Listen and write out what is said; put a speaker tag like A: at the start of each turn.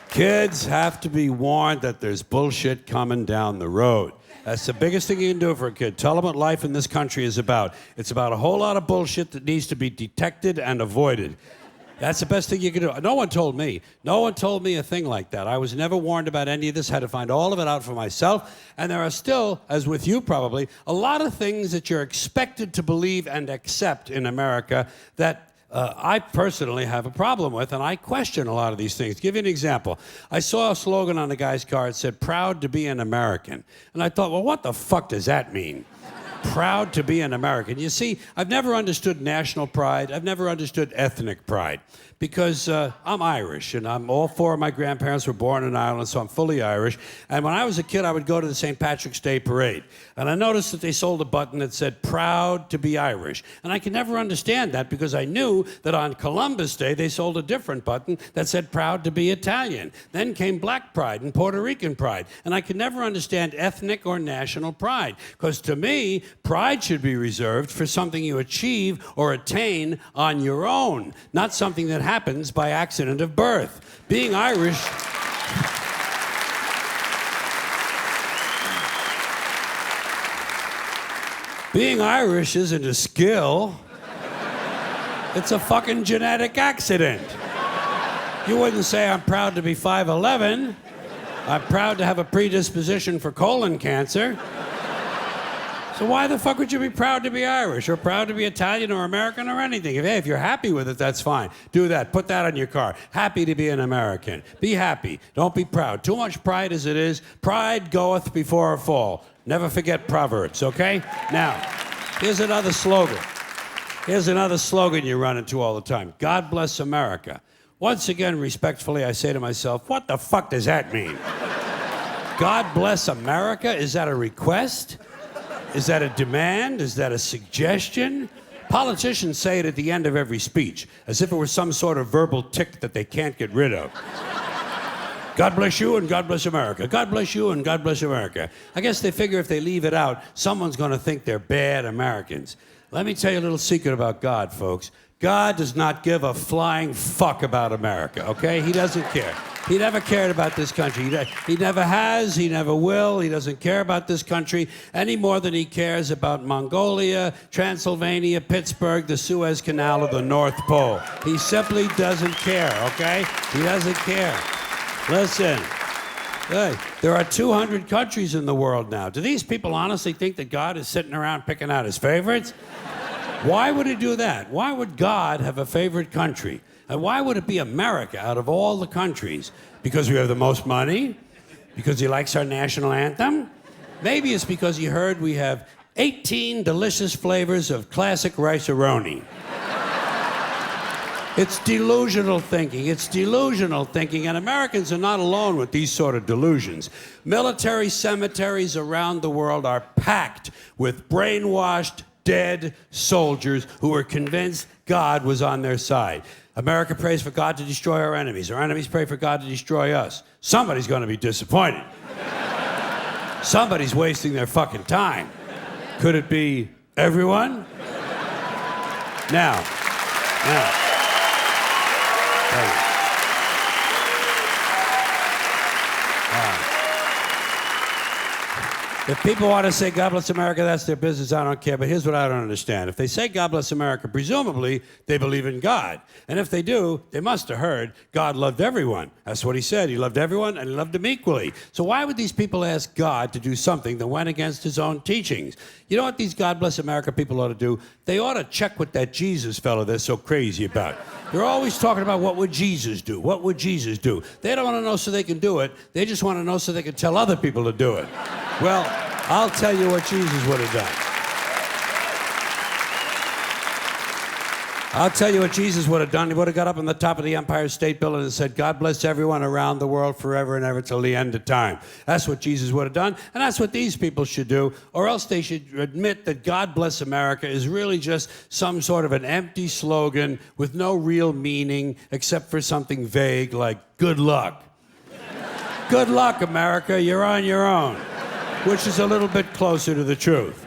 A: Kids have to be warned that there's bullshit coming down the road. That's the biggest thing you can do for a kid. Tell them what life in this country is about. It's about a whole lot of bullshit that needs to be detected and avoided. That's the best thing you can do. No one told me. No one told me a thing like that. I was never warned about any of this. Had to find all of it out for myself. And there are still, as with you probably, a lot of things that you're expected to believe and accept in America that I personally have a problem with, and I question a lot of these things. Give you an example. I saw a slogan on the guy's car. It said, "Proud to be an American." And I thought, well, what the fuck does that mean? Proud to be an American. You see, I've never understood national pride. I've never understood ethnic pride. Because I'm Irish, and all four of my grandparents were born in Ireland, so I'm fully Irish. And when I was a kid, I would go to the St. Patrick's Day parade. And I noticed that they sold a button that said, "Proud to be Irish." And I could never understand that because I knew that on Columbus Day, they sold a different button that said, "Proud to be Italian." Then came Black pride and Puerto Rican pride. And I could never understand ethnic or national pride. Because to me, pride should be reserved for something you achieve or attain on your own, not something that happens by accident of birth. Being Irish... Being Irish isn't a skill. It's a fucking genetic accident. You wouldn't say, "I'm proud to be 5'11". I'm proud to have a predisposition for colon cancer. So why the fuck would you be proud to be Irish or proud to be Italian or American or anything? If you're happy with it, that's fine. Do that. Put that on your car. Happy to be an American. Be happy. Don't be proud. Too much pride as it is. Pride goeth before a fall. Never forget Proverbs, okay? Now, here's another slogan. Here's another slogan you run into all the time. God bless America. Once again, respectfully, I say to myself, what the fuck does that mean? God bless America? Is that a request? Is that a demand? Is that a suggestion? Politicians say it at the end of every speech, as if it were some sort of verbal tic that they can't get rid of. God bless you and God bless America. God bless you and God bless America. I guess they figure if they leave it out, someone's going to think they're bad Americans. Let me tell you a little secret about God, folks. God does not give a flying fuck about America, okay? He doesn't care. He never cared about this country. He never has, he never will. He doesn't care about this country any more than he cares about Mongolia, Transylvania, Pittsburgh, the Suez Canal, or the North Pole. He simply doesn't care, okay? He doesn't care. Listen, hey, there are 200 countries in the world now. Do these people honestly think that God is sitting around picking out his favorites? Why would he do that? Why would God have a favorite country? And why would it be America out of all the countries? Because we have the most money? Because he likes our national anthem? Maybe it's because he heard we have 18 delicious flavors of classic rice-a-roni. It's delusional thinking. It's delusional thinking, and Americans are not alone with these sort of delusions. Military cemeteries around the world are packed with brainwashed, dead soldiers who were convinced God was on their side. America prays for God to destroy our enemies. Our enemies pray for God to destroy us. Somebody's going to be disappointed. Somebody's wasting their fucking time. Could it be everyone? Now. If people want to say God bless America, that's their business. I don't care. But here's what I don't understand. If they say God bless America, presumably they believe in God. And if they do, they must have heard God loved everyone. That's what he said. He loved everyone and he loved them equally. So why would these people ask God to do something that went against his own teachings? You know what these God bless America people ought to do? They ought to check with that Jesus fellow they're so crazy about. They're always talking about what would Jesus do? What would Jesus do? They don't want to know so they can do it. They just want to know so they can tell other people to do it. Well, I'll tell you what Jesus would have done. I'll tell you what Jesus would have done. He would have got up on the top of the Empire State Building and said, God bless everyone around the world forever and ever till the end of time. That's what Jesus would have done, and that's what these people should do, or else they should admit that God bless America is really just some sort of an empty slogan with no real meaning except for something vague like good luck. Good luck, America, you're on your own, which is a little bit closer to the truth.